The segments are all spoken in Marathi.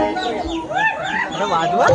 अरे वाजवा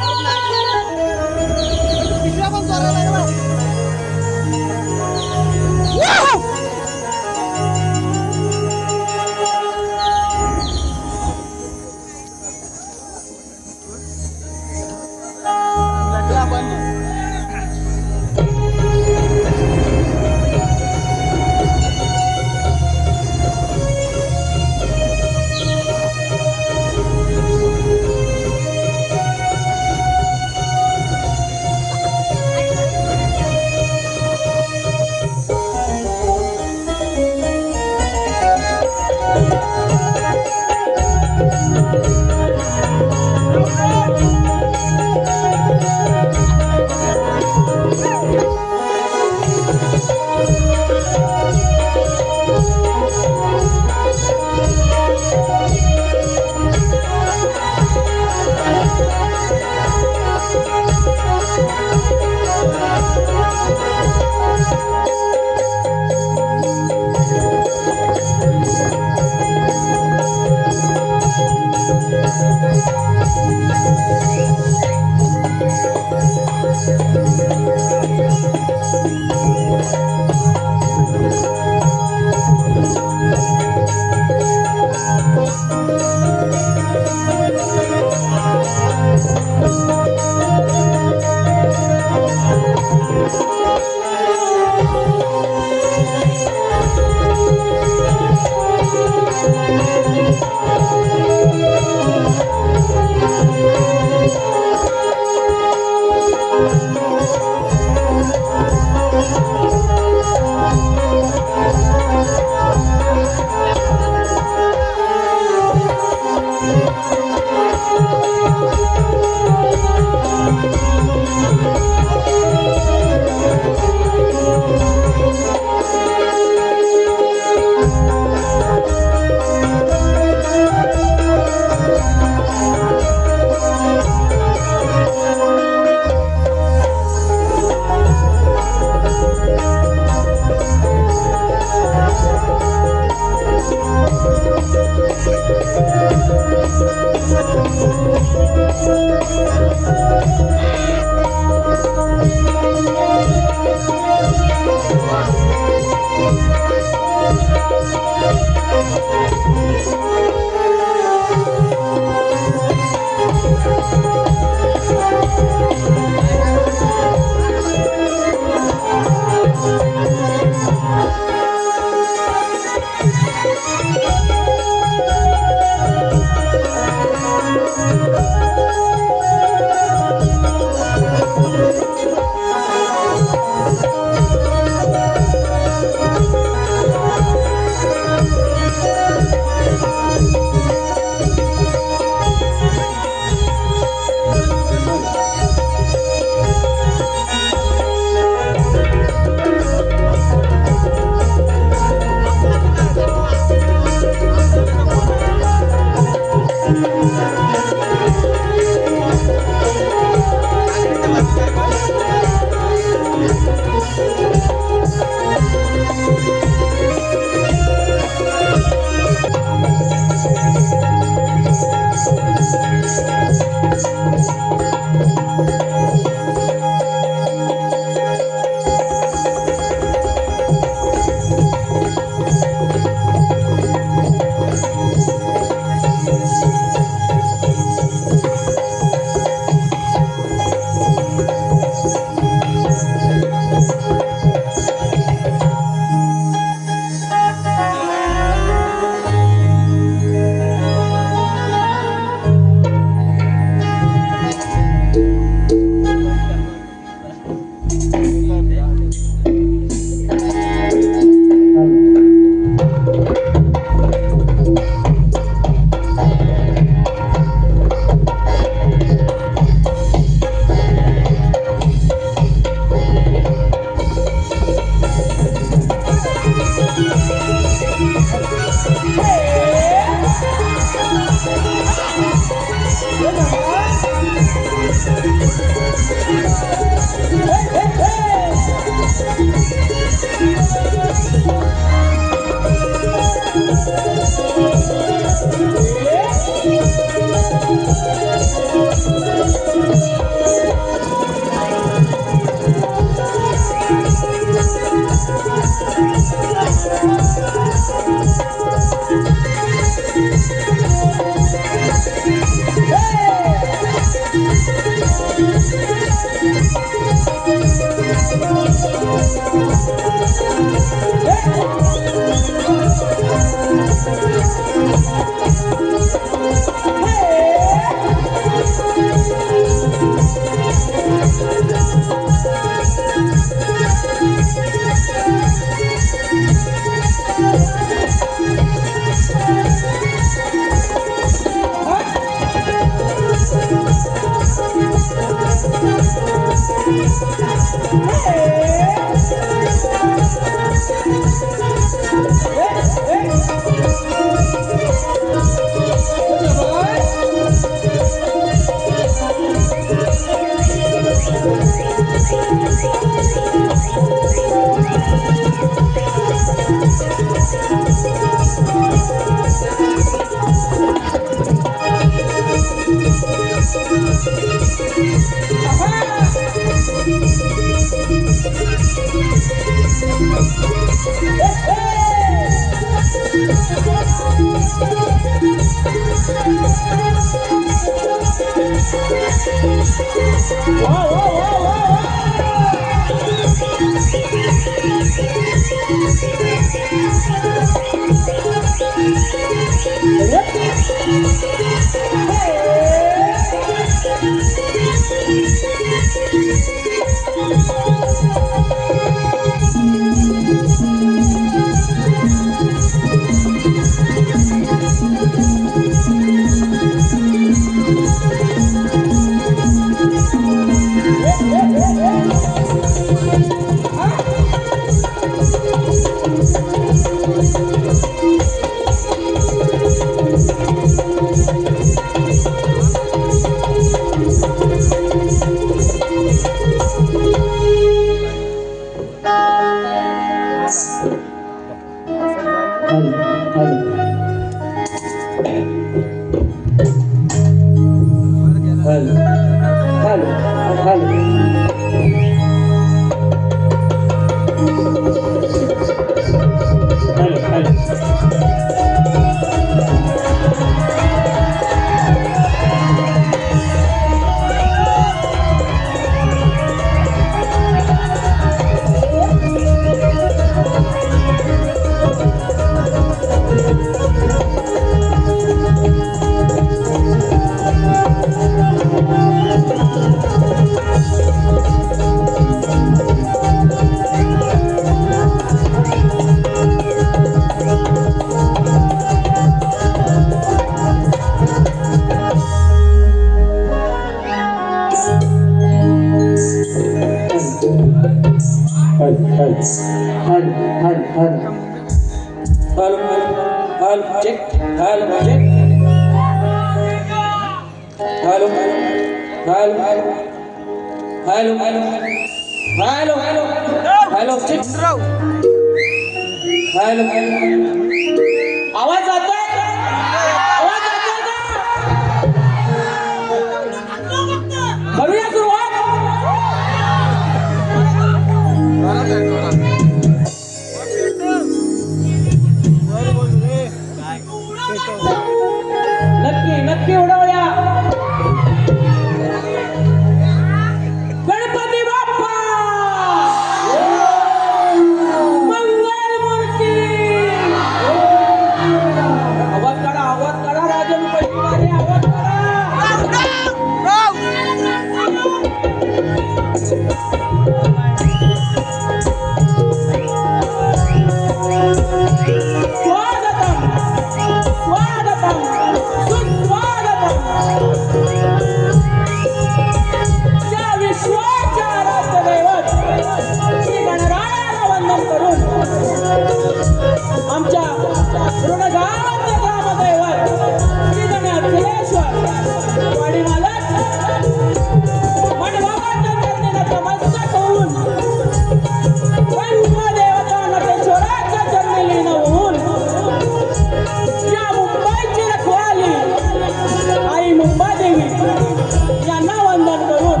यांना वंदन करून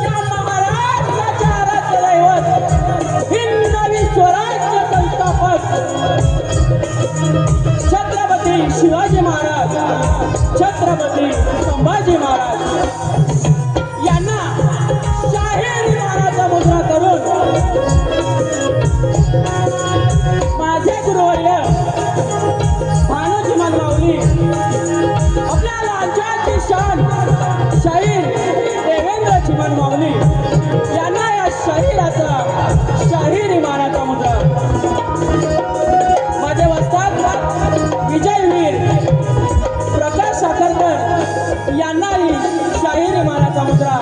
या महाराष्ट्राच्या आराध्य दैवत हिंद स्वराज्य संस्थापक छत्रपती शिवाजी महाराज, छत्रपती संभाजी महाराज यांना शाहीर विमानाचा मुद्रा करून माझे गुरुवर्य भानुजी मानमाऊली आपल्या राज्याची शान शाहीर देवेंद्र चिमण माऊली यांना या शाहिराचा शाहीर विमानाचा मुद्रा, माझे वस्ताद विजयवीर प्रकाश साखरकर यांनाही शाहीर विमानाचा मुद्रा।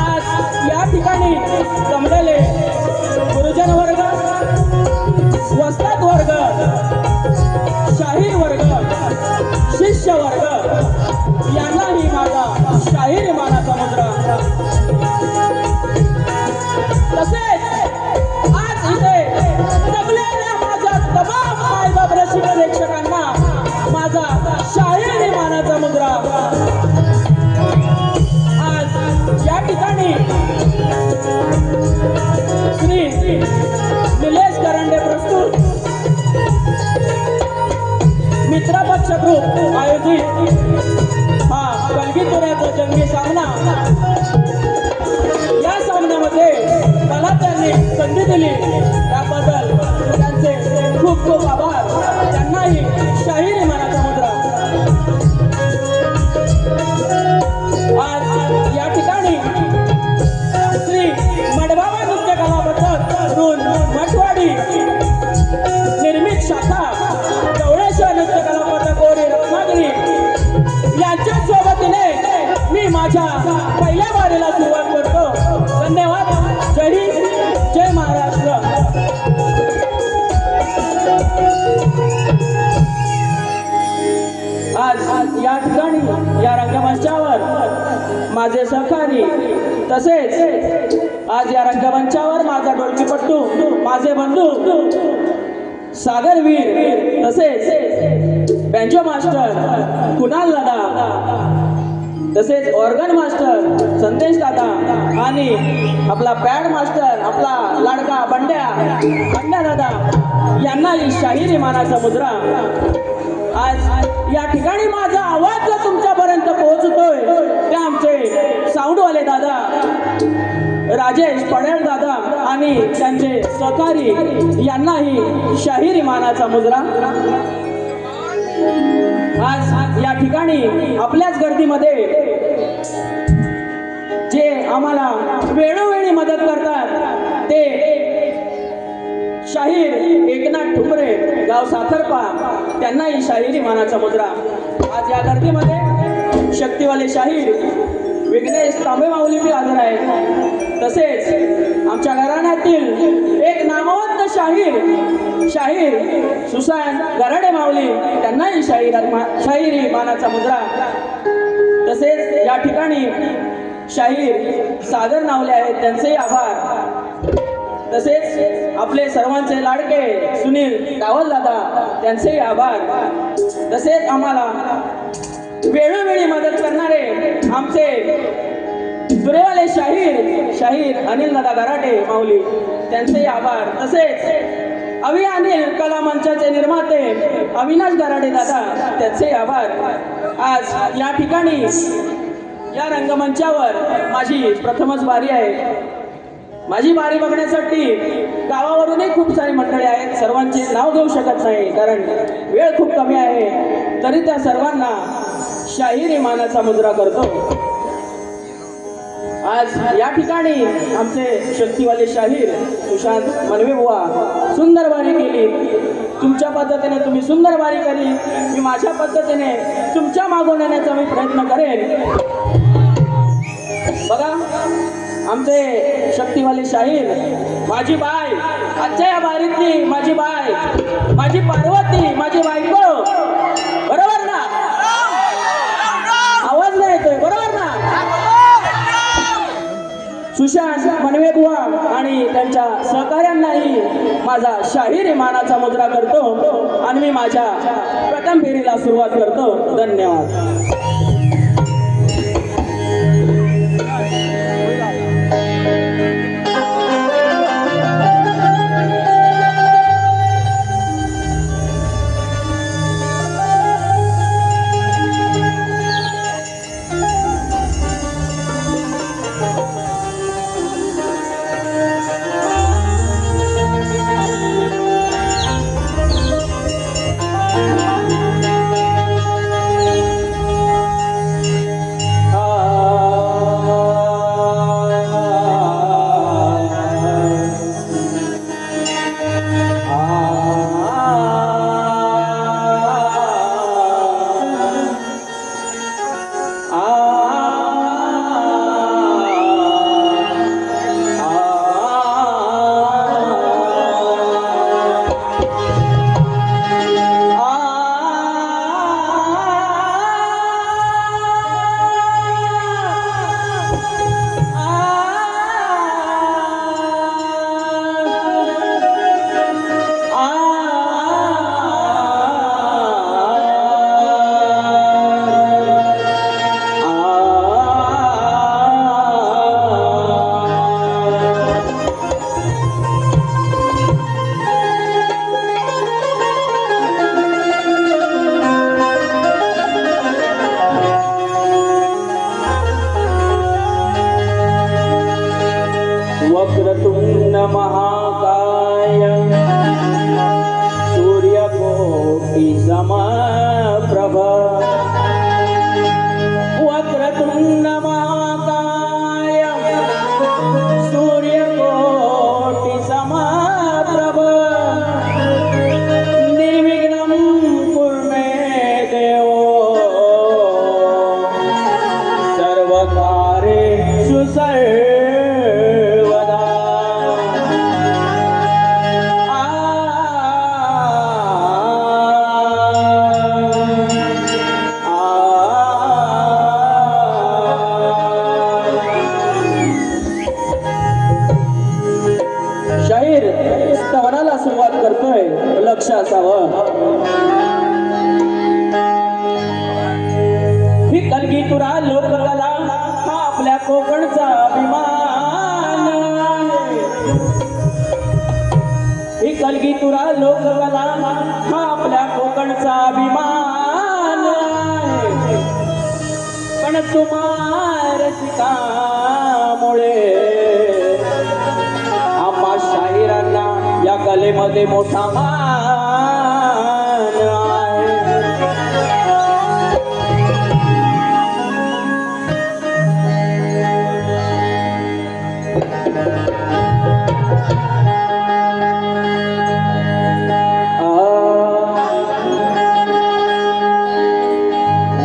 आज या ठिकाणी जमलेले गुरुजन वर्ग, वस्ताद वर्ग, शाहीर वर्ग, शिष्य वर्ग यांनाही माझा शाहीर विमानाचा मुद्रा। तसेच आज इथे जमलेल्या माझ्या तमाम मायबाप रसिक प्रेक्षकांना माझा शाहीर विमानाचा मुद्रा। आज या ठिकाणी श्री निलेश करंडे प्रस्तुत मित्रपक्ष ग्रुप आयोजित हा कलगीतुऱ्याचा जंगी सामना, या सामन्यामध्ये मला त्यांनी संधी दिली त्याबद्दल त्यांचे खूप खूप आभार। त्यांनाही शाहीर विमानाचा मुद्रा। आज या ठिकाणी श्री मडबाबा नृत्य कला पथक मठवाडी निर्मित शाखा गवळेश्वर नृत्य कला पथक ओरी रत्नागिरी यांच्या सोबतीने मी माझ्या पहिल्या वारीला सुरुवात करतो। धन्यवाद। जय हिंद, जय महाराष्ट्र। आज या ठिकाणी या रंगमंचावर माझे सहकारी, तसेच आज या रंगमंचावर माझा ढोलकीपट्टू, माझे बंधू सागरवीर, तसेच बँजो मास्टर कुणाल दादा, तसेच ऑर्गन मास्टर संदेश दादा आणि आपला पॅड मास्टर आपला लाडका बंड्या दादा यांनाही शाहीर विमानाचा मुद्रा। आज या ठिकाणी माझा आवाज जर तुमच्यापर्यंत पोहोचतोय ते आमचे साऊंडवाले दादा राजेश पडेल दादा आणि त्यांचे सहकारी यांनाही शाहीर विमानाचा मुद्रा। आज या ठिकाणी आपल्याच गर्दीमध्ये जे आम्हाला वेळोवेळी मदत करतात ते शाहीर एकनाथ ठुमरे गाव साखरपा त्यांनाही शाहीर विमानाचा मुद्रा। आज या गर्दीमध्ये शक्तिवाले शाहीर विघ्नेश तांबे माऊली बी हजर आहेत। तसेच आमच्या घराण्यातील एक नामवंत शाहीर सुशांत गराडे माऊली त्यांनाही शाहीर विमानाचा मुद्रा। तसेच या ठिकाणी शाहीर सागर नावले आहेत, त्यांचेही आभार। तसेच आपले सर्वांचे लाडके सुनील डावल दादा त्यांचेही आभार। तसेच आम्हाला वेळोवेळी मदत करणारे आमचे दुरेवाले शाहीर अनिल दादा गराटे माऊली त्यांचेही आभार। तसेच अनिल कला मंचाचे निर्माते अविनाश गराडे दादा त्यांचेही आभार। आज या ठिकाणी या रंगमंचावर माझी प्रथमच वारी आहे। माझी वारी बघण्यासाठी गावावरूनही खूप सारी मंडळी आहेत, सर्वांचे नाव घेऊ शकत नाही कारण वेळ खूप कमी आहे, तरी त्या सर्वांना शाहीर विमानाचा मुद्रा करतो। आज या ठिकाणी आमचे शक्तिवाले शाहीर सुशांत मनवे बुवा सुंदर वारी केली, तुमच्या पद्धतीने तुम्ही सुंदर वारी केली, मी माझ्या पद्धतीने तुमच्या मागून येण्याचा मी प्रयत्न करेन। बघा आमचे शक्तिवाले शाहीर माझी बाय, आजच्या या वारीतली माझी बाय, माझी पार्वती, माझी बायको, बरोबर ना? आवाज नाही येतोय, बरोबर ना? सुशांत मनवे बुवा आणि त्यांच्या सहकार्यांनाही माझा शाहीर मानाचा मुद्रा करतो आणि मी माझ्या प्रथम फेरीला सुरुवात करतो. धन्यवाद. वक्रतुंड महाकाय सूर्यकोटि समप्रभ वक्रतुंड महाकाय सूर्यकोटि समप्रभ निर्विघ्नं कुरु मे देव सर्वकार्येषु शाहीर स्तवनाला सुरुवात करतोय. लक्ष असावं. ही कलगीतुरा लोककला हा आपल्या कोकणचा अभिमान. ही कलगीतुरा लोककला हा आपल्या कोकणचा अभिमान. पण तुम्हा रसिकामुळे शाहिरांना या कलेमध्ये मोठा मान आहे.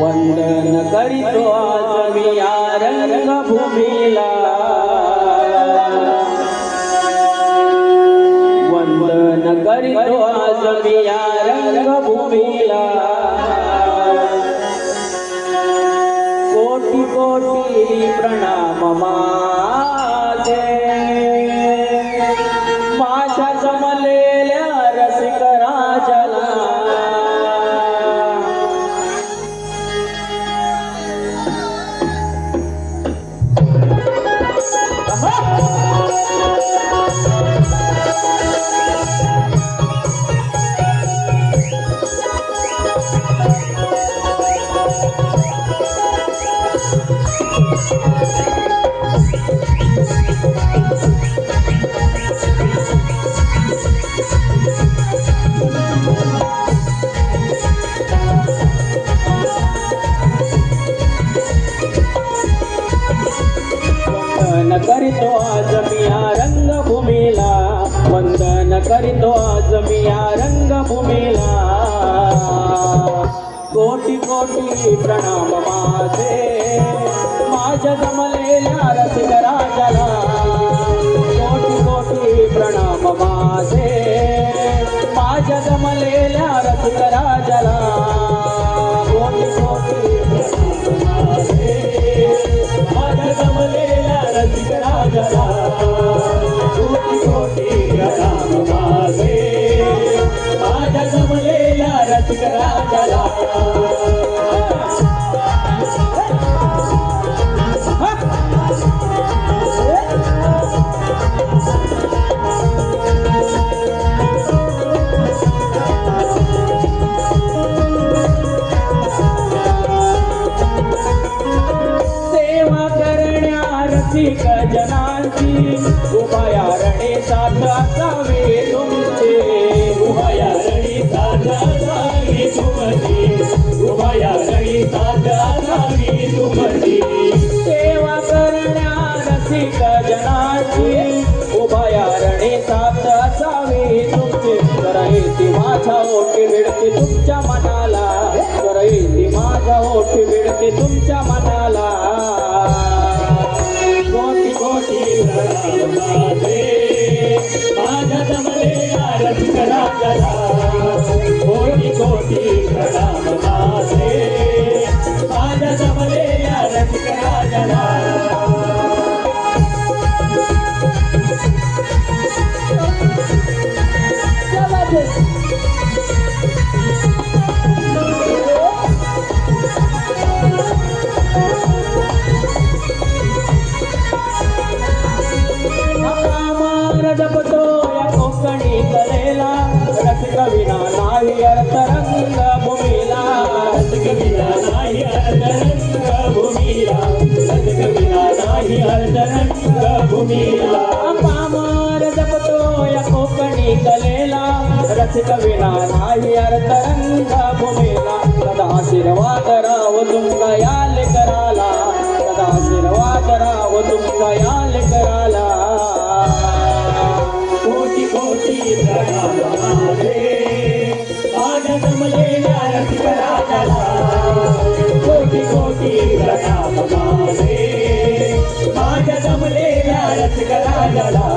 वंदन करीतो आज मी या रंगभूमीला. वंदन करीतो आज मी या रंगभूमीला. कोटी कोटी प्रणाम माझे माझ्या जमलेल्या रसिक राजाला. वंदन करीतो आज मी या रंगभूमीला. वंदन करीतो आज मी या रंगभूमीला. कोटी कोटी प्रणाम माझे माझ्या जमलेल्या रसिक राजाला. कोटी कोटी प्रणाम माझे माझ्या जमलेल्या रसिक राजाला. कोटी कोटी प्रणाम माझे माझ्या जमलेल्या रसिक राजाला. कोटी कोटी प्रणाम माझे राजाला सेवा करण्या रसिक जनांची उभया रणे साथ असावे तुमचे उभया रणी साथ असावी तुमची उभया रणी साथ असावी तुमची सेवा करण्या रसिक जनांची उभया रणे साथ असावे तुमचे करैती माझा ओठी भिडते तुमच्या मनाला करैती माझा ओठी भिडते तुमच्या मनाला कोटी कोटी प्रणाम माझे माझ्या जमलेल्या रसिक राजाला कोटी कोटी प्रणाम माझे माझ्या जमलेल्या रसिक राजाला जपतो या कोकणी कलेला रसिक विना नाही अर्थ रंग भूमीला रसिक विना नाही अर्ध रंग भूमीला रसिक विना नाही अर्ध रंग भूमीला पामर जपतो या कोकणी कलेला रसिक विना नाही अर्थ रंग भूमीला सदा आशीर्वाद राव तुमका याल कराला सदा आशीर्वाद राव तुमका याल कराला कोटी कोटी प्रणाम माझे माझ्या जमलेल्या रसिक राजाला कोटी कोटी प्रणाम माझे माझ्या जमलेल्या रसिक राजाला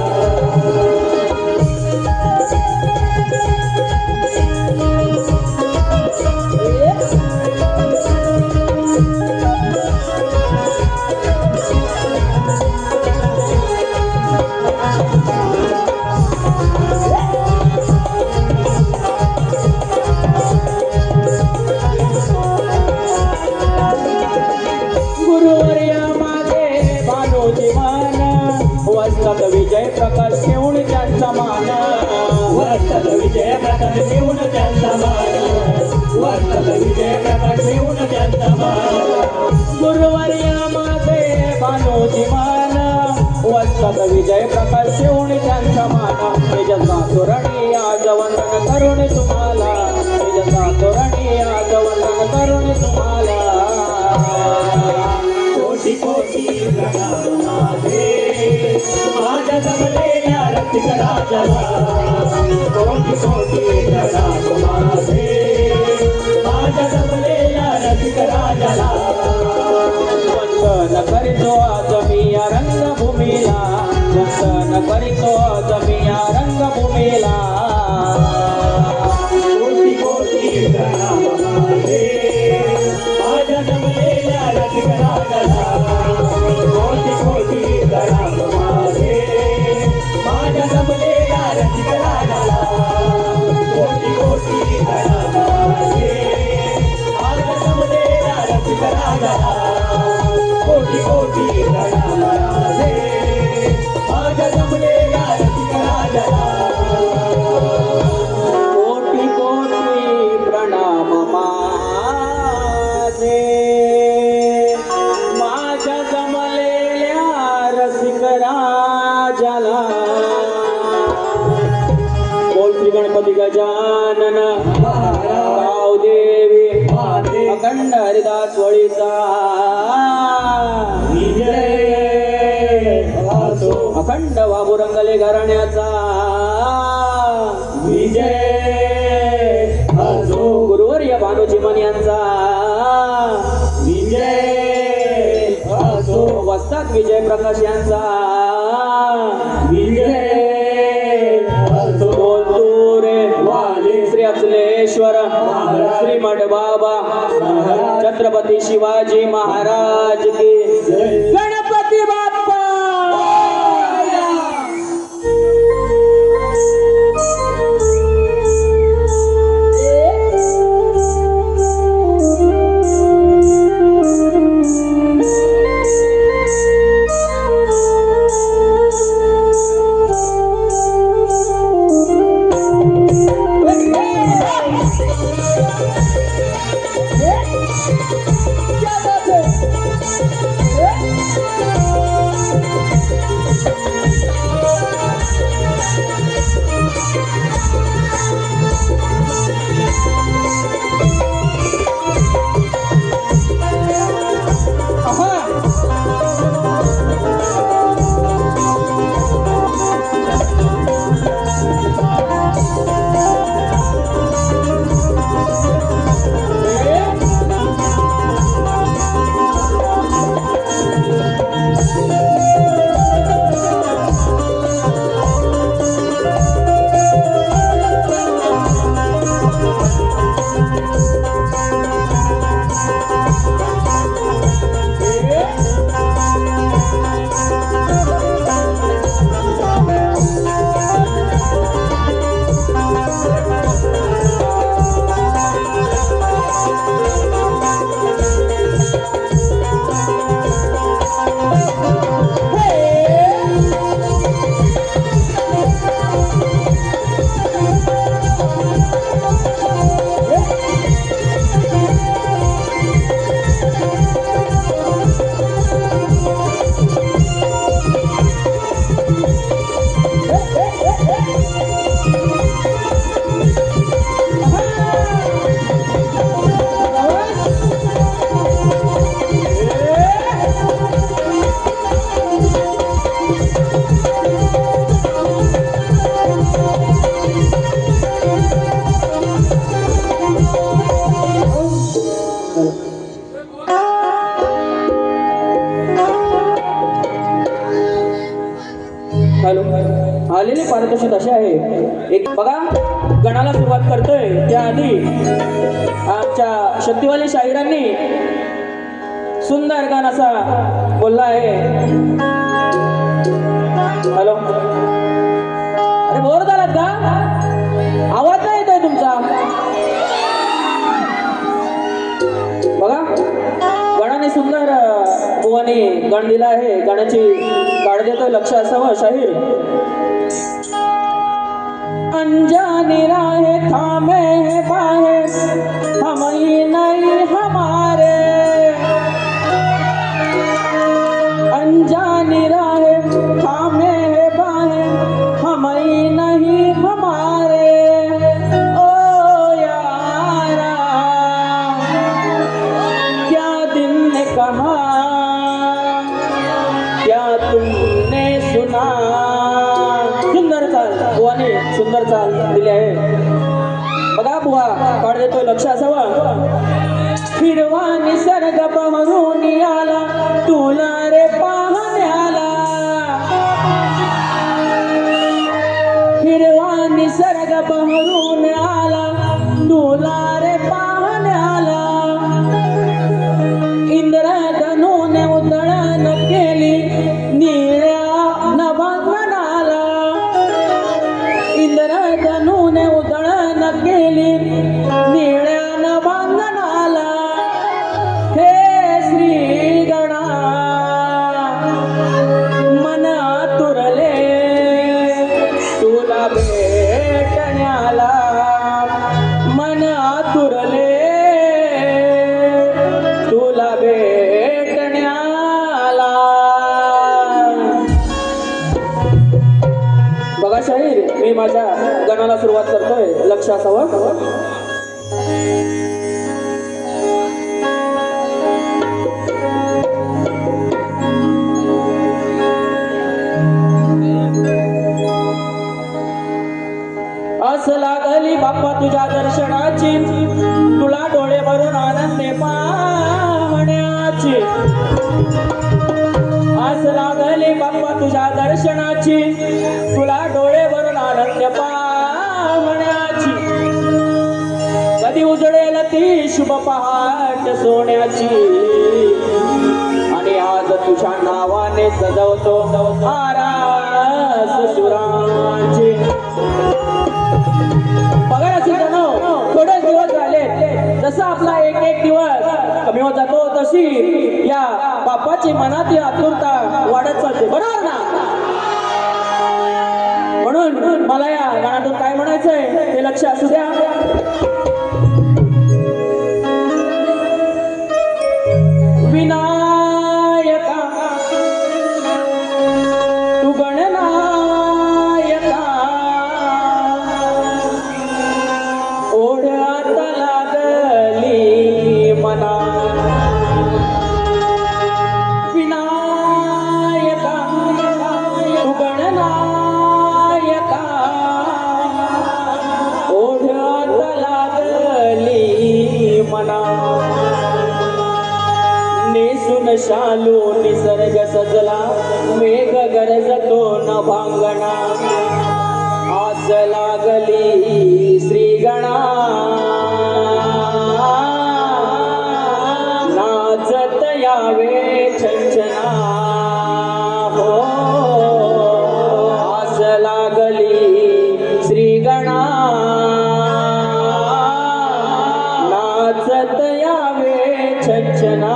गुरुवर्या माझे भानोजी मान वसत विजय प्रकाश ठेवून त्यांचा मान वर्षात विजय प्रकाश देऊन त्यांचा मान वर्षात विजय प्रकाश देऊन त्यांचा मान गुरुवर्या माझे भानोजी मान वसत विजय प्रकाश ठेवून त्यांचा मान निजचा तोरणी आज वंदन करुण तुम्हाला निजचा तोरणी आज वंदन करुण तुम्हाला कोटी कोटी प्रणाम माझे माझ्या जमलेल्या रसिक राजाला कोटी कोटी प्रणाम माझे माझ्या जमलेल्या रसिक राजाला वंदन करीतो आज मी या रंगभूमीला वंदन करीतो आज मी या रंगभूमीला कोटी कोटी प्रणाम माझे माझ्या जमलेल्या रसिक राजाला कोटी कोटी प्रणाम माझे माझ्या जमलेल्या रसिक राजाला कोटी कोटी प्रणाम माझे माझ्या जमलेल्या रसिक राजाला कोटी कोटी प्रणाम माझे माझ्या जमलेल्या रसिक राजाला कोटी कोटी प्रणाम माझे माझ्या जमलेल्या रसिक राजाला बोल श्री गणपती गजानन देवी अखंड हरिदास वळीचा विजय असो अखंड बाबू रंगले घराण्याचा विजय असो गुरुवर्य भानोजी मन यांचा विजय असो वस्ताद विजय प्रकाश यांचा विजय असो बोलतुरे वाले श्री अचलेश्वर श्री मठ बाबा छत्रपती शिवाजी महाराज की जय. गणपती बाप्पा क्या बात है? आहा! हॅलो आलेले पारितोषिक असे आहे एक बघा गणाला सुरुवात करतोय त्याआधी आमच्या शक्तिवाली शाहिरांनी सुंदर गाणं असा बोलला आहे. हॅलो अरे बोर झालात का आवाज नाही येतोय तुमचा बघा गणाने सुंदर बुवाने गण दिला आहे गाण्याची काढ देतोय लक्ष असावं शाहीर. अनजाने राहे थामे है बाहे हम ही नहीं हमारे अनजाने राहे थामे है बाहे हम ही नहीं हमारे ओ यारा क्या दिल ने कहा क्या तुमने सुना. सुंदर चाल बुवाने सुंदर चाल दिली आहे बघा बुवा काढ देतोय लक्ष असावं. हिरवा निसर्ग बहरून आला तुला रे पाहण्याला हिरवा निसर्ग बहरून आला तुला रे पाहण्याला इंद्रधनुने उतळण केली निळ्या नभंगनाला इंद्रधनुने उतळण केली निळ्या नभंगनाला. हे श्री गणा मन आतुरले तुला भेटण्याला मन आतुरले तुला भेटण्याला. बघा शाहीर मी माझ्या गणाला सुरुवात करतोय लक्ष असावं. आस लागली बाप्पा तुझ्या दर्शनाची तुला डोळे भरून आनंदे पाहण्याची आस लागली बाप्पा तुझ्या दर्शनाची तुला डोळे भरून आनंद पाहण्याची. कधी उजळेल ती शुभ पहाट सोन्याची आणि आज तुझ्या नावाने सजवतो आरास सुरांची. बघा रसिकांनो थोडेच दिवस झाले जसं आपला एक एक दिवस कमी होत जातो तशी या बाप्पाची मनातील आतुरता वाढत चालते बरोबर ना. म्हणून मला या गाण्यातून काय म्हणायचंय ते लक्ष असू द्या. मना नेसून शालू निसर्ग सजला मेघ गरजतो न भांगणा आस लागली श्रीगणा नाचत यावे छंछना हो आस लागली श्रीगणा नाचत यावे छंछना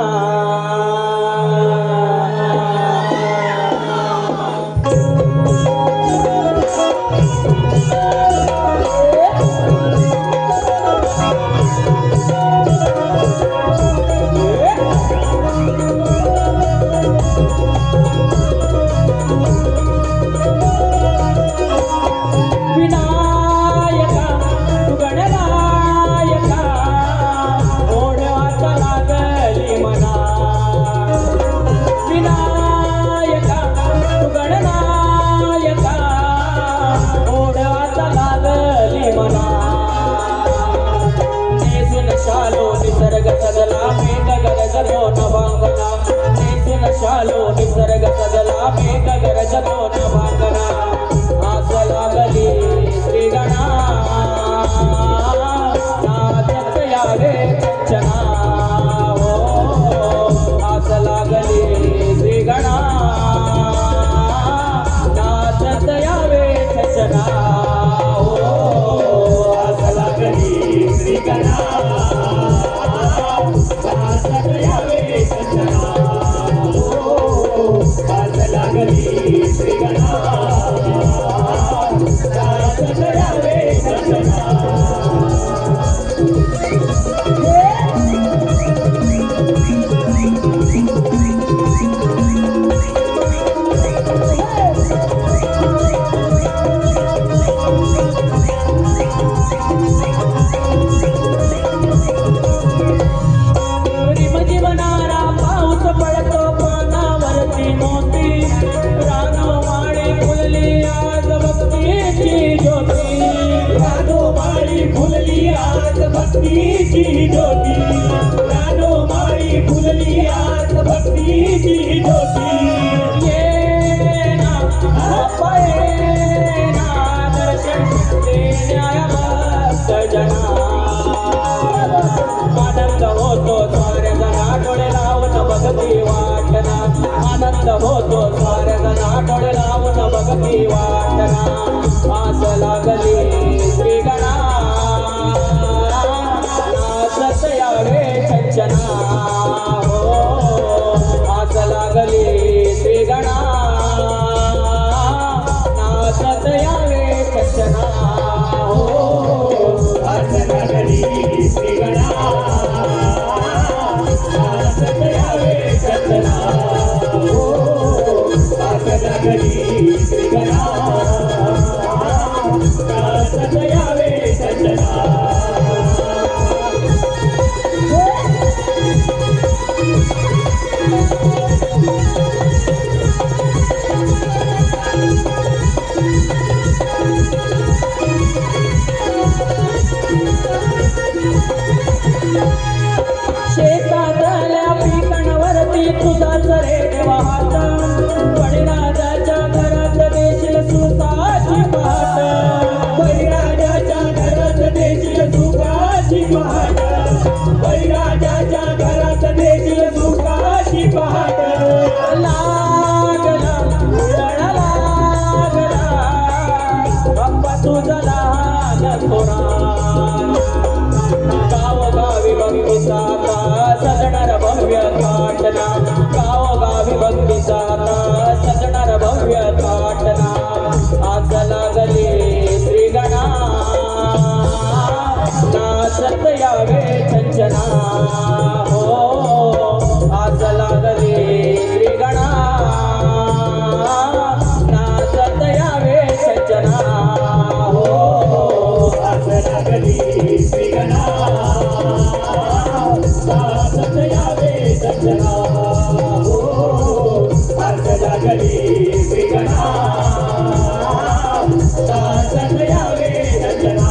निसर्ग सजला मेघ गरजतो न भांगणा आस लागली श्रीगणा नाचत यावे छंछना हो आस लागली श्रीगणा नाचत यावे छंछना हो आस लागली श्रीगणा नाचत यावे छंछना लागली श्रीगणा नाचत यावे छंछना जीवनारा पाऊस पडतो पानावरती मोती रानोमाळी फुलली आज भक्तीची ज्योती रानोमाळी फुलली आज भक्तीची ज्योती रानोमाळी फुलली आज भक्तीची ज्योती ये ना ये ना दर्शन देण्या भक्त जना आनंद होतो सारे जना डोळे लावून भक्ती वाटना आनंद होतो सारे जना डोळे लावून भक्ती वाटना आस लागली श्रीगणा नाचत यावे छंछना हो आस लागली श्रीगणा नाचत यावे छंछना हो आस लागली श्रीगणा नाचत यावे छंछना हो आस लागली श्रीगणा नाचत यावे छंछना शेतातल्या पिकांवरती तुझाच रे वाहत बळीराजाच्या घरात देशील सुखाची पहाट बळीराजाच्या घरात देशील सुखाची पहाट बळीराजाच्या घरात देशील सुखाची पहाट लागला लढा लागला बाप्पा तुझा लहान थोरा गावोगावी भक्तीचा आता सजणार भव्य थाटना गावोगावी भक्तीचा आता सजणार भव्य थाटना आज लागली श्रीगणा नाचत यावे छंछना हो आज लागली श्रीगणा नाचत यावे छंछना हो आज लागली श्रीगणा नाचत यावे छंछना हो आज लागली श्रीगणा नाचत यावे छंछना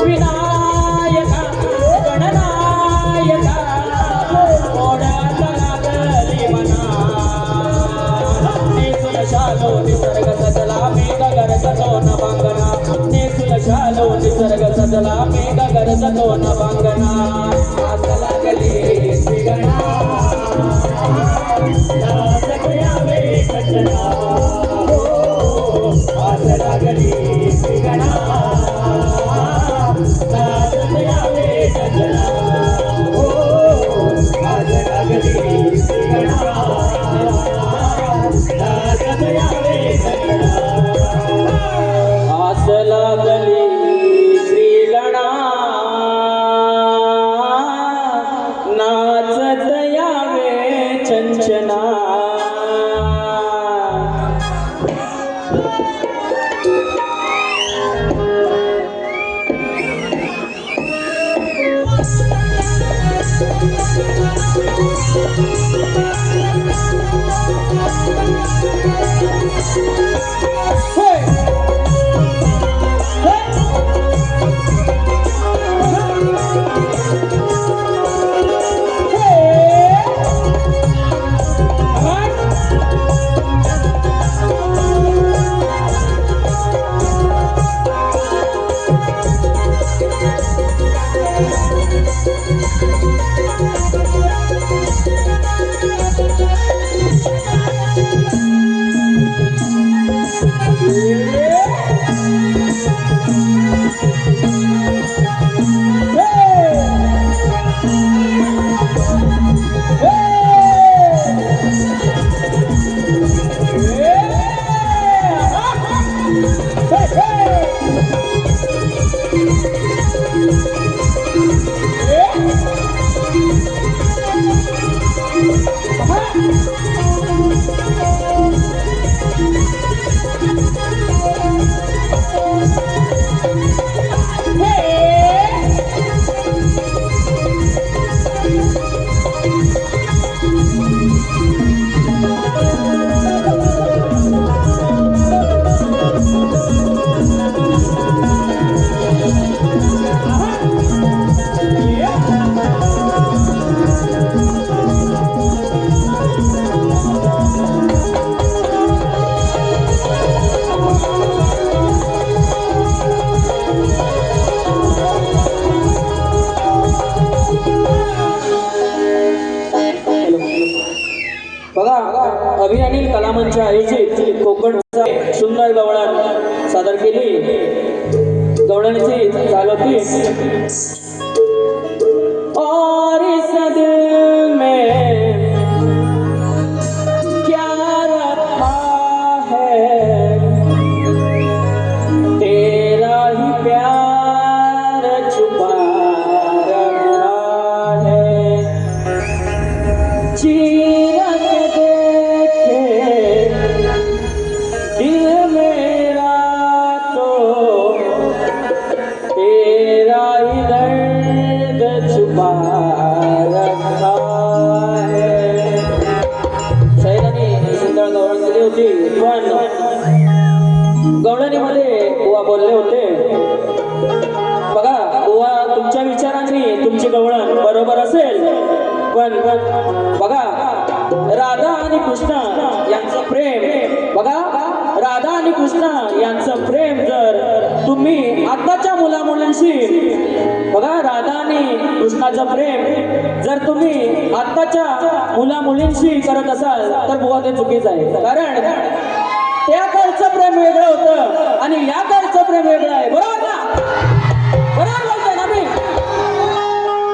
विनायका गणा आस लागली श्रीगणा नाचत यावे सजना हो आस लागली श्रीगणा नाचत यावे सजना हो आस लागली श्रीगणा नाचत यावे सजना आस लागली श्रीगणा नाचत यावे चंचना बघा अभियानी कलामंच आयोजित कोकणचा सुंदर गवळण सादर केली. गवळणीची चाल होती. और इस दिल में क्या रखा है तेरा ही प्यार छुपा रखा है चीर के देखे दिल मेरा तो तेरा ही दर्द छुपा रखा है. सैराने सुंदर गवळण केली होती. पण गवळणीमध्ये बुवा बोलले होते. बघा बुवा तुमच्या विचारांनी तुमची गवळण बरोबर असेल. पण बघा राधा आणि कृष्ण यांचं प्रेम बघा राधा आणि कृष्ण यांचं प्रेम जर तुम्ही आताच्या मुलामुलींशी बघा राधा आणि कृष्णाचं प्रेम जर तुम्ही आताच्या मुलामुलींशी करत असाल तर बुवा ते चुकीचं आहे. कारण त्या काळचं प्रेम वेगळं होतं आणि या काळचं प्रेम वेगळं आहे. बरोबर ना? बरोबर बोलतोय ना मी?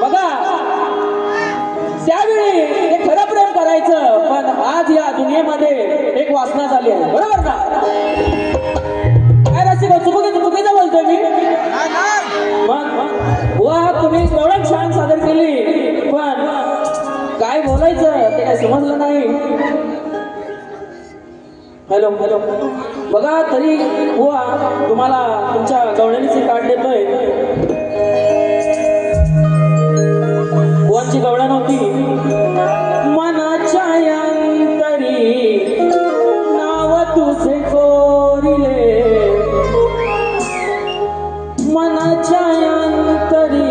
बघा त्यावेळी ते खरं प्रेम करायचं. पण आज या दुनियेमध्ये एक वासना झाली आहे. बरोबर ना? काय रसिक चुकीचं बोलतोय मी? मग वा तुम्ही एवढं छान सादर केली. पण काय बोलायचं ते काय समजलं नाही. हॅलो हॅलो बघा तरी बुवा तुम्हाला तुमच्या गवळणीची कार्ड देतोय. बुवांची गवळण होती. मनाच्या अंतरी नाव तुझे कोरिले मनाच्या अंतरी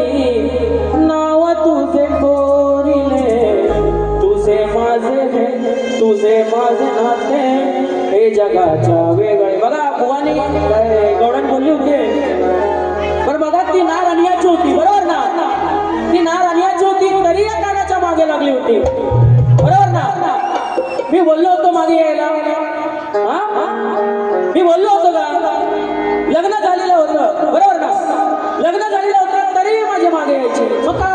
नाव तुझे कोरिले तुझे माझे नाते हे जगाच्या वेगळे. बघा बुवानी गवळण बोलली होती. पण बघा ती बोललो होतो मागे यायला हा? मी बोललो होतो का लग्न झालेलं होतं बरोबर ना लग्न झालेलं होतं तरी माझे मागे यायचे मग का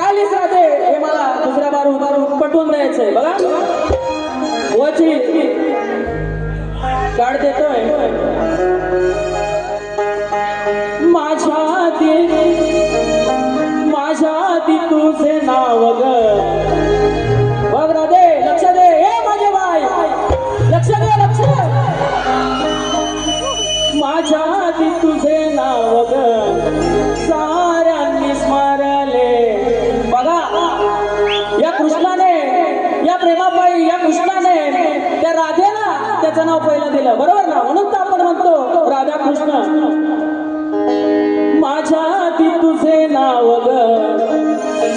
आलीस राहते हे मला दुसऱ्या बारून पटवून द्यायचंय बघा वची काढ देतोय माझ्या आधी तुझे नाव ग बघ राधे लक्ष दे हे माझे बाय लक्ष दे लक्ष माझ्या आधी तुझे नाव ग साऱ्यांनी स्मरले बघा या कृष्णाने या प्रेमाबाई या कृष्णाने त्या राधेला त्याचं नाव पहिलं दिलं बरोबर ना म्हणून तर आपण म्हणतो राधा कृष्ण माझ्या आधी तुझे नाव ग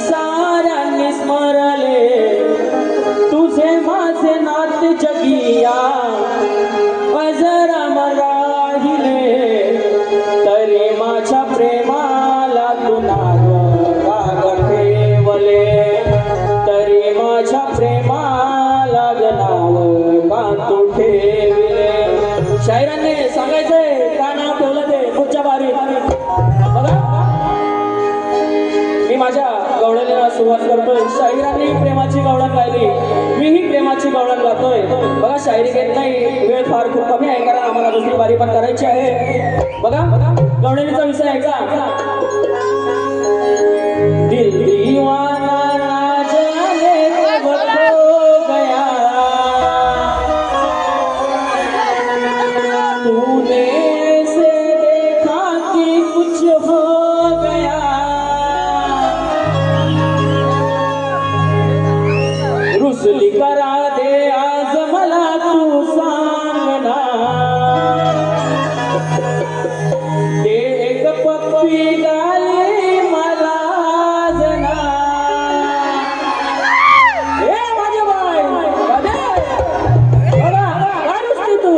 साऱ्यांनी स्मरले तुझे माझे नाते जगिया अजराम राहिले तरी माझ्या प्रेमाला तू नाव राग ठेवले तरी माझ्या प्रेमाला नाव का तू ठेवले शाहिरांनी सांगायचंय का नाव ठेवलं ते पुढच्या बारी बघा मी माझ्या गवळणीला सुरुवात करतोय शाहिरांनी प्रेमाची गवळण गायली मीही प्रेमाची गवळण गातोय बघा शायरी घेत नाही वेळ फार खूप कमी आहे कारण आम्हाला दुसरी बारी पण करायची आहे बघा गवळणीचा विषय आहे का दिल दीवाना ना जाने कब खो गया तूने ऐसे देखा कि कुछ हो गया रुसली करा दे आज मला तू सांगना ते एक पप्पी गाली मला जना ए माझे बाय बघा काय रुसली तू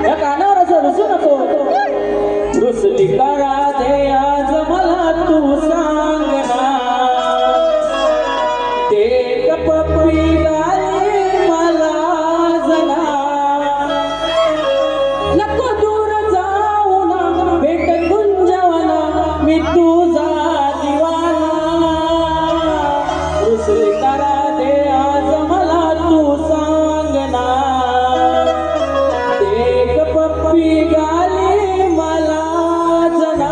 या कानावर असं रुसू नको रुसली करा दे आज मला तू सांगना ते कपपी गाली मला जना नको दूर जाऊ ना भेट गुंजवना मी तुझा दिवाना रुसली करा दे आज मला तू सांगना ते कपपी गाली मला जना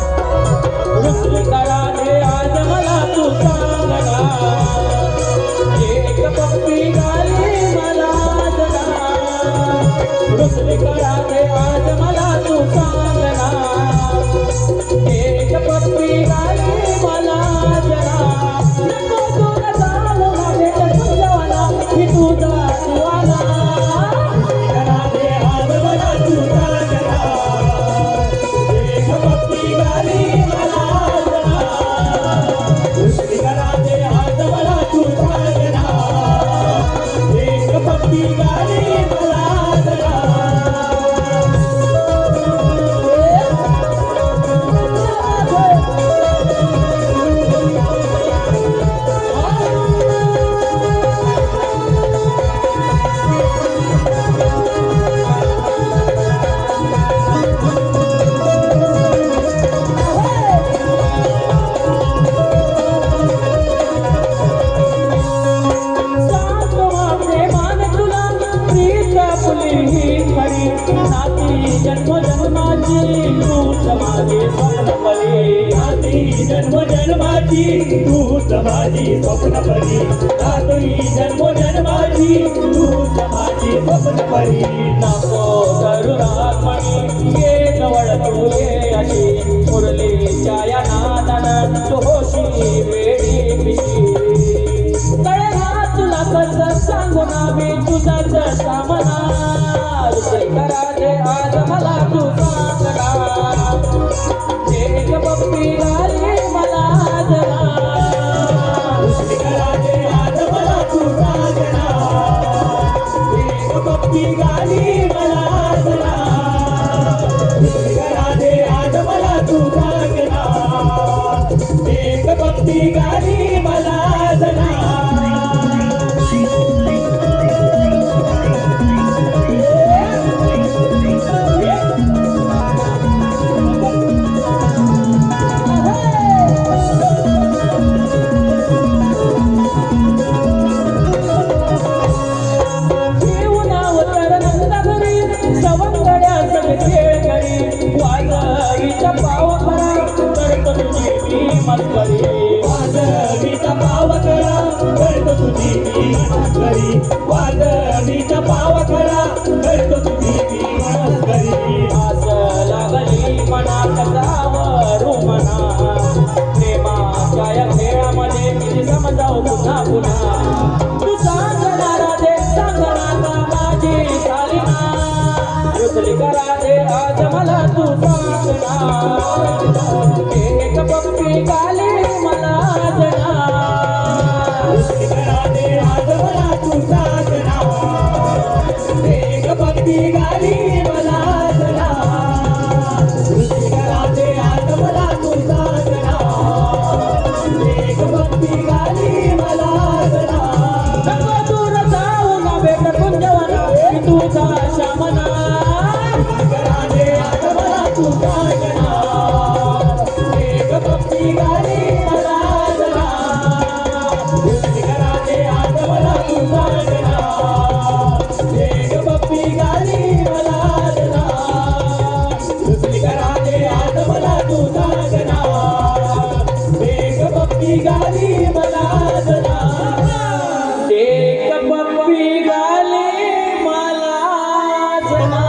रुसली करा दे आज मला तू सांगना एक पप्पी गाली मला जना रुसली करा दे आज मला तू सांगना एक पप्पी गाली मला जना नको दूर जाऊ ना भेट गुंजवना मी तुझा दिवाना करा दे आज मला तू सांगना एक पप्पी गाली मला रुसली करा दे आज मला तू सांगना एक पप्पी गाली मला जना जन्म जन्माची तू माझी स्वप्न परी जन्म जन्माची तू माझी स्वप्न परी जन्म जन्माची तू माझी स्वप्न परी नको करुणात्मणी ये जवळ तू ये अशी मुरलीच्या या नादान तू होशी वेडी पिशी तळे हात तुला कसं सांगू ना मी तुझाच सामना रुसली करा दे आज मला तू सांगना एक रुसली करा दे आज मला तू सांगना एक पप्पी गाली मला जना रुसली करा दे आज मला तू सांगना एक पप्पी गाली मला जना रुसली करा दे आज मला तू सांगना एक पप्पी गाली मला जना नको दूर जाऊ ना भेट कुंजवना मी तुझा श्यामना करा दे आज मला तू सांगना एक पप्पी गाली मला जना रुसली करा दे आज मला तू सांगना एक पप्पी गाली मला जना रुसली करा दे आज मला तू सांगना एक पप्पी गाली मला जना एक पप्पी गाली मला जना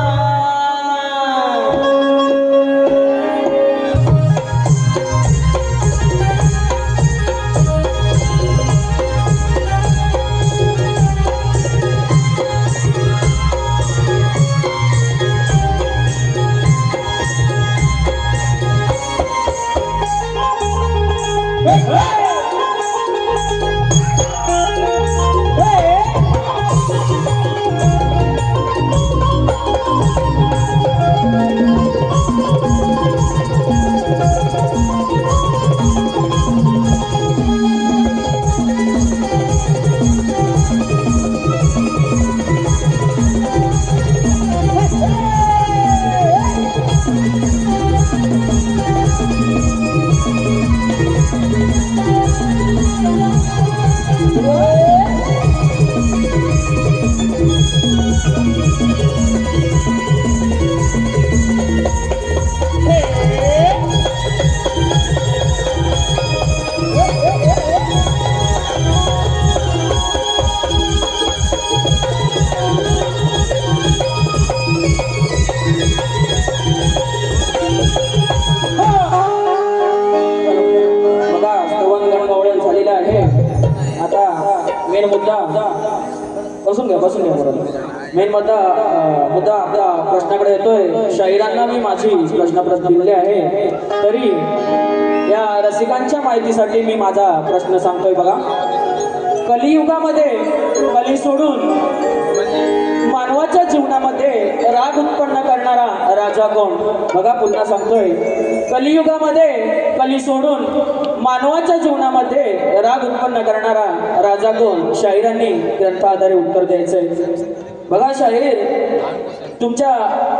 बघा स्तवन गवळण झालेलं आहे. आता मेन मुद्दा बसून घ्या मेन मुद्दा आपल्या प्रश्नाकडे येतोय. शाहिरांना मी माझी प्रश्न दिलेले आहे, तरी या रसिकांच्या माहितीसाठी मी माझा प्रश्न सांगतोय. बघा, कलियुगामध्ये कली सोडून मानवाच्या जीवनामध्ये राग उत्पन्न करणारा राजा कोण? बघा पुन्हा सांगतोय, कलियुगामध्ये कली सोडून मानवाच्या जीवनामध्ये राग उत्पन्न करणारा राजा कोण? शाहिरांनी ग्रंथाधारे उत्तर द्यायचंय. बघा शाहीर तुमच्या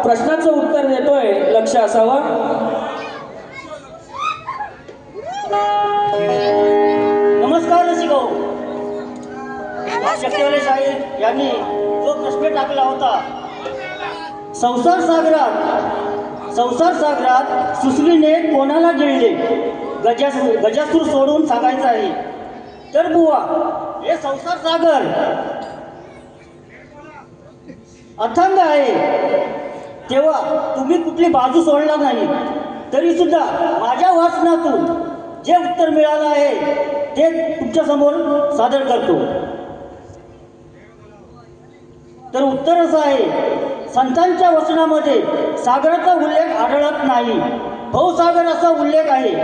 प्रश्नाचं उत्तर देतोय, लक्ष असावं. नमस्कार रसिको. शक्तिवाले शाहीर यांनी जो प्रश्न टाकला होता, संसार सागरात सुसरीने कोणाला गिळले, गजासूर सोडून सांगायचं आहे. तर बुवा, हे संसार सागर अथांग आहे, तेव्हा तुम्ही कुठली बाजू सोडला नाही. तरी सुद्धा माझ्या वाचनातून जे उत्तर मिळालं आहे ते तुमच्यासमोर सादर करतो. तर उत्तर असं आहे, संतांच्या वचनामध्ये सागराचा उल्लेख आढळत नाही. भवसागर असा उल्लेख आहे.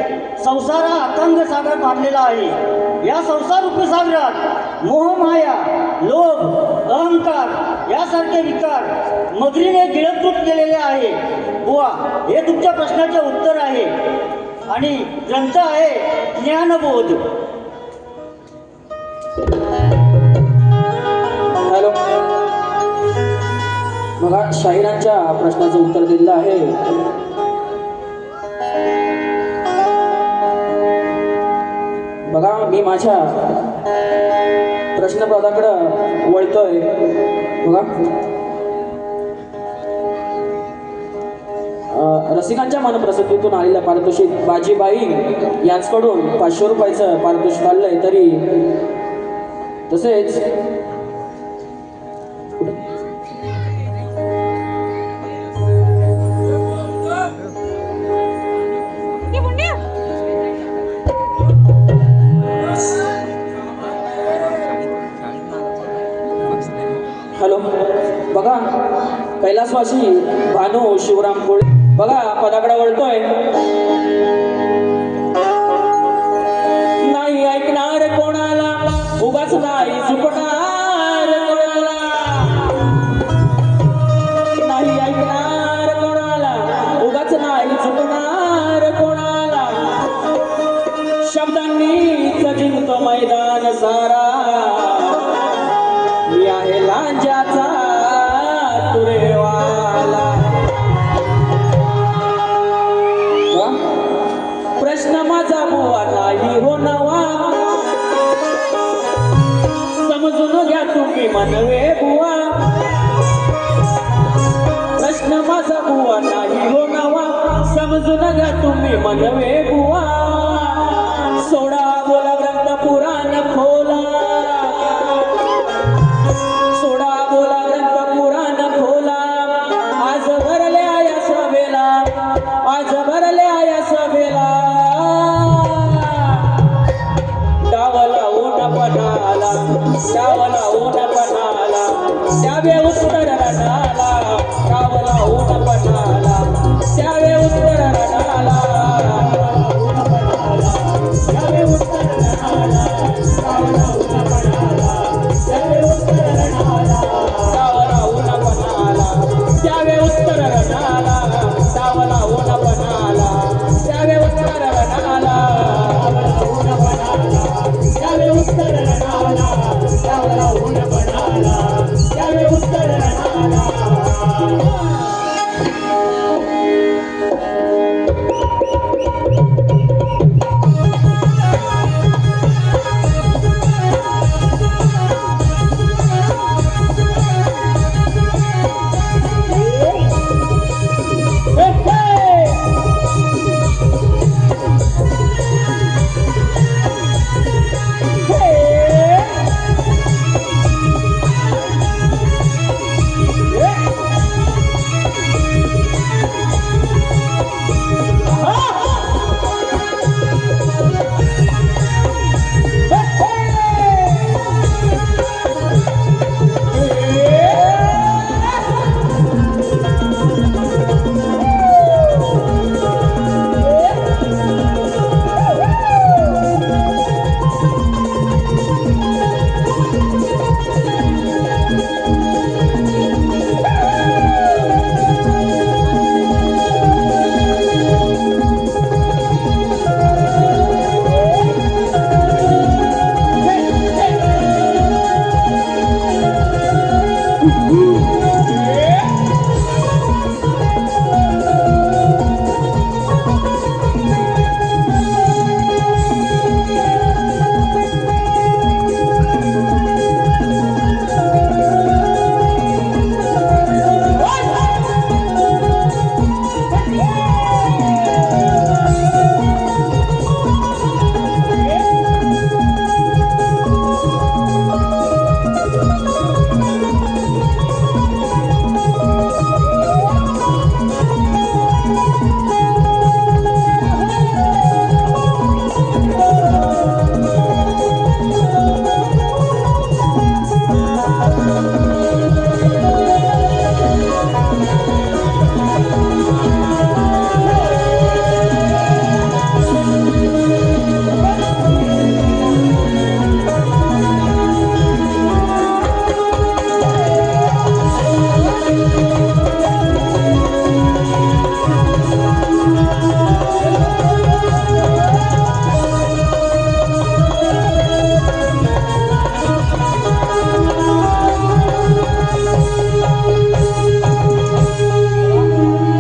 संसार हा अथांग सागर मानलेला आहे. या संसाररूपी सागरात मोहमाया, लोभ, अहंकार यासारखे विकार मगरीने गिळंकृत केलेले आहे. बुवा, हे तुमच्या प्रश्नाचे उत्तर आहे आणि ग्रंथ आहे ज्ञानबोध. हॅलो, बघा शाहिरांच्या प्रश्नाचं उत्तर दिलेलं आहे. बघा मी माझ्या प्रश्नपदाकडं वळतोय. बघा, रसिकांच्या मनप्रसिद्धीतून आलेल्या पारितोषिक बाजीबाई यांच्याकडून 500 रुपयाचं पारितोषिक आलंय. तरी तसेच हॅलो, बघा कैलासवासी भानू शिवराम कोळे बघा पदाकडे वळतोय. नाही ऐकणार कोणाला उगाच नाही चुकणार कोणाला. नाही ऐकणार कोणाला उगाच नाही चुकणार कोणाला. शब्दांनीच जिंकतो मैदान सारा. मी आहे लांजाचा तुरेवाला. प्रश्न माझा बुवा नाही हो नवा. समजून घ्या तुम्ही मनवे बुवा. प्रश्न माझा बुवा नाही हो नवा. समजून घ्या तुम्ही मनवे बुवा. सोडा बोला ग्रंथ पुराण खोला. सोडा बोला ग्रंथ पुराण खोला. आज भरले आया सभेला. आज भरले आया सभेला. डावला ऊन पणाला. डावला ऊन पणाला. त्यावे उत्तर रणाला. डावला ऊन पणाला. त्यावे उत्तर रणाला. त्यावे उत्तर रणाला. डावला ऊन पणाला. त्यावे उत्तर रणाला. डावला ऊन पणाला. त्यावे उत्तर रणाला. डावला ऊन पणाला. त्यावे उत्तर रणाला. त्यावे उत्तर रणाला. डावला ऊन पणाला. त्यावे उत्तर रणाला.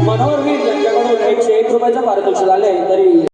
मनोहर वीर यांच्याकडून 101 रुपयाचं पारितोषिक झाले तरी